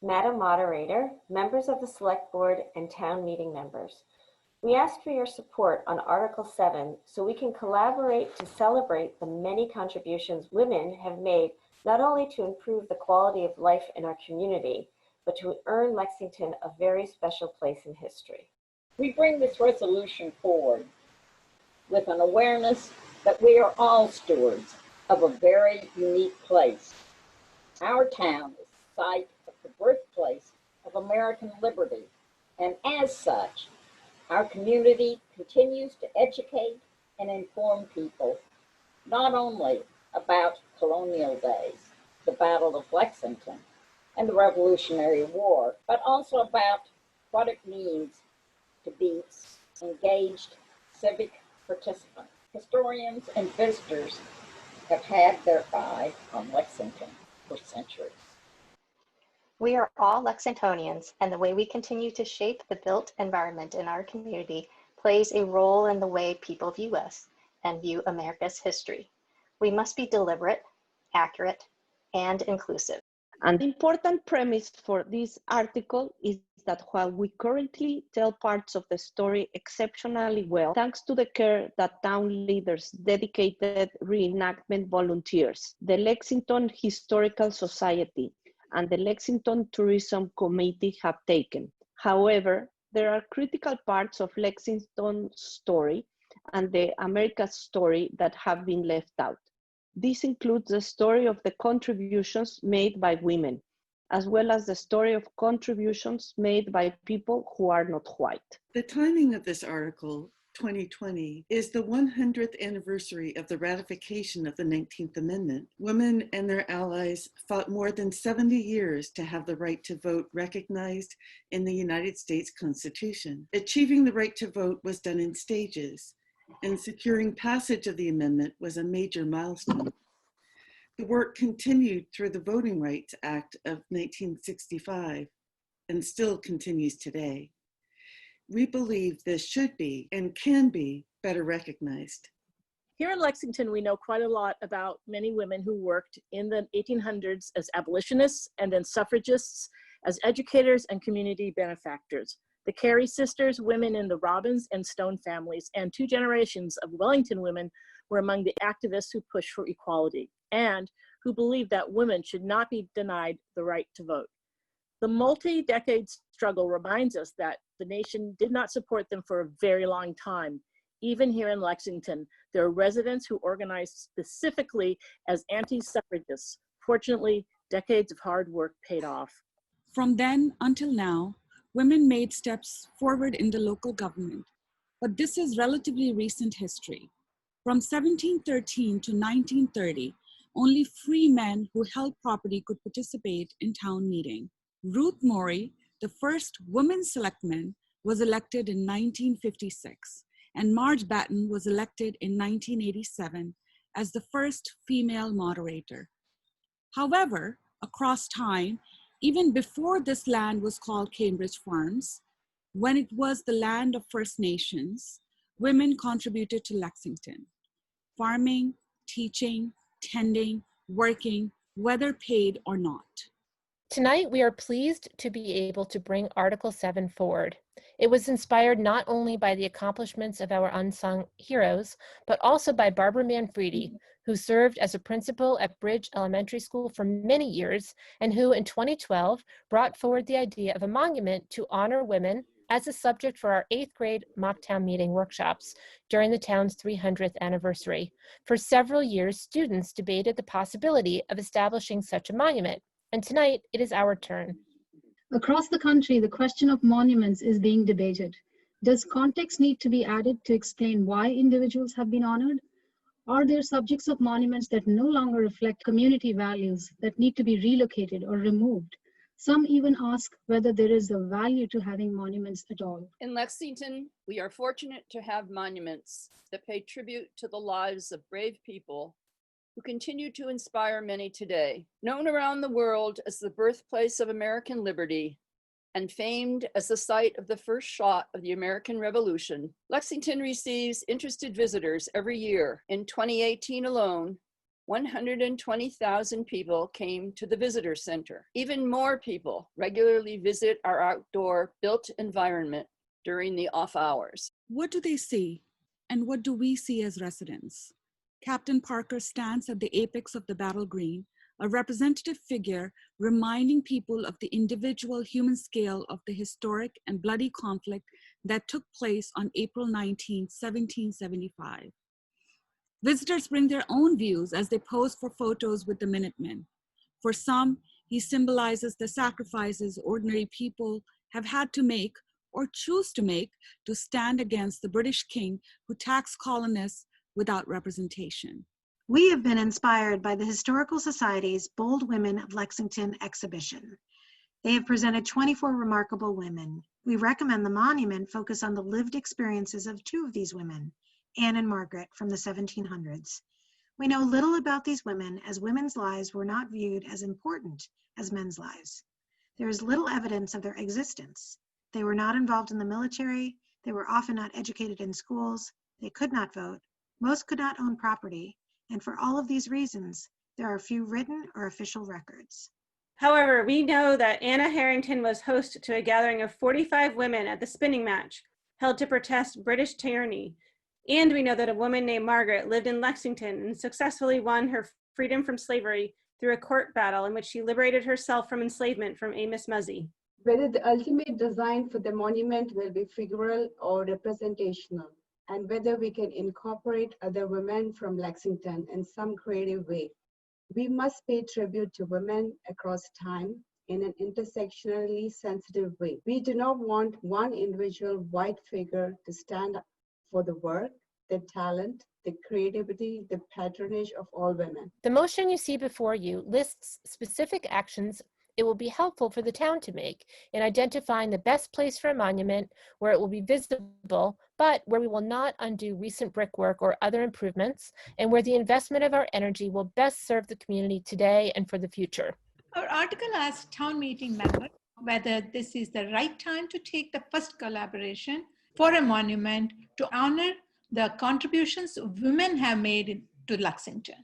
Madam Moderator, members of the Select Board, and town meeting members. We ask for your support on Article 7 so we can collaborate to celebrate the many contributions women have made not only to improve the quality of life in our community, but to earn Lexington a very special place in history. We bring this resolution forward with an awareness that we are all stewards of a very unique place. Our town is the site of the birthplace of American liberty, and as such, our community continues to educate and inform people not only about colonial days, the Battle of Lexington, and the Revolutionary War, but also about what it means to be engaged civic participants. Historians and visitors have had their eye on Lexington for centuries. We are all Lexingtonians, and the way we continue to shape the built environment in our community plays a role in the way people view us and view America's history. We must be deliberate, accurate, and inclusive. An important premise for this article is that while we currently tell parts of the story exceptionally well, thanks to the care that town leaders, dedicated reenactment volunteers, the Lexington Historical Society, and the Lexington Tourism Committee have taken. However, there are critical parts of Lexington's story and the America's story that have been left out. This includes the story of the contributions made by women, as well as the story of contributions made by people who are not white. The timing of this article, 2020, is the 100th anniversary of the ratification of the 19th Amendment. Women and their allies fought more than 70 years to have the right to vote recognized in the United States Constitution. Achieving the right to vote was done in stages, and securing passage of the amendment was a major milestone. The work continued through the Voting Rights Act of 1965 and still continues today. We believe this should be and can be better recognized. Here in Lexington, we know quite a lot about many women who worked in the 1800s as abolitionists and then suffragists, as educators and community benefactors. The Carey sisters, women in the Robbins and Stone families, and 2 generations of Wellington women were among the activists who pushed for equality and who believed that women should not be denied the right to vote. The multi-decade struggle reminds us that the nation did not support them for a very long time. Even here in Lexington, there are residents who organized specifically as anti-suffragists. Fortunately, decades of hard work paid off. From then until now, women made steps forward in the local government, but this is relatively recent history. From 1713 to 1930, only free men who held property could participate in town meeting. Ruth Morey, the first woman selectman, was elected in 1956, and Marge Batten was elected in 1987 as the first female moderator. However, across time, even before this land was called Cambridge Farms, when it was the land of First Nations, women contributed to Lexington. Farming, teaching, tending, working, whether paid or not. Tonight, we are pleased to be able to bring Article 7 forward. It was inspired not only by the accomplishments of our unsung heroes, but also by Barbara Manfredi, who served as a principal at Bridge Elementary School for many years, and who in 2012 brought forward the idea of a monument to honor women as a subject for our 8th grade mock town meeting workshops during the town's 300th anniversary. For several years, students debated the possibility of establishing such a monument, and tonight it is our turn. Across the country, the question of monuments is being debated. Does context need to be added to explain why individuals have been honored? Are there subjects of monuments that no longer reflect community values that need to be relocated or removed? Some even ask whether there is a value to having monuments at all. In Lexington, we are fortunate to have monuments that pay tribute to the lives of brave people who continue to inspire many today. Known around the world as the birthplace of American liberty and famed as the site of the first shot of the American Revolution, Lexington receives interested visitors every year. In 2018 alone, 120,000 people came to the visitor center. Even more people regularly visit our outdoor built environment during the off hours. What do they see? And what do we see as residents? Captain Parker stands at the apex of the battle green, a representative figure reminding people of the individual human scale of the historic and bloody conflict that took place on April 19, 1775. Visitors bring their own views as they pose for photos with the Minutemen. For some, he symbolizes the sacrifices ordinary people have had to make or choose to make to stand against the British king who taxed colonists without representation. We have been inspired by the Historical Society's Bold Women of Lexington exhibition. They have presented 24 remarkable women. We recommend the monument focus on the lived experiences of two of these women, Anne and Margaret, from the 1700s. We know little about these women as women's lives were not viewed as important as men's lives. There is little evidence of their existence. They were not involved in the military. They were often not educated in schools. They could not vote. Most could not own property. And for all of these reasons, there are few written or official records. However, we know that Anna Harrington was host to a gathering of 45 women at the spinning match held to protest British tyranny. And we know that a woman named Margaret lived in Lexington and successfully won her freedom from slavery through a court battle in which she liberated herself from enslavement from Amos Muzzy. Whether the ultimate design for the monument will be figural or representational, and whether we can incorporate other women from Lexington in some creative way. We must pay tribute to women across time in an intersectionally sensitive way. We do not want one individual white figure to stand up for the work, the talent, the creativity, the patronage of all women. The motion you see before you lists specific actions it will be helpful for the town to make in identifying the best place for a monument where it will be visible, but where we will not undo recent brickwork or other improvements, and where the investment of our energy will best serve the community today and for the future. Our article asks town meeting members whether this is the right time to take the first collaboration for a monument to honor the contributions women have made to Lexington.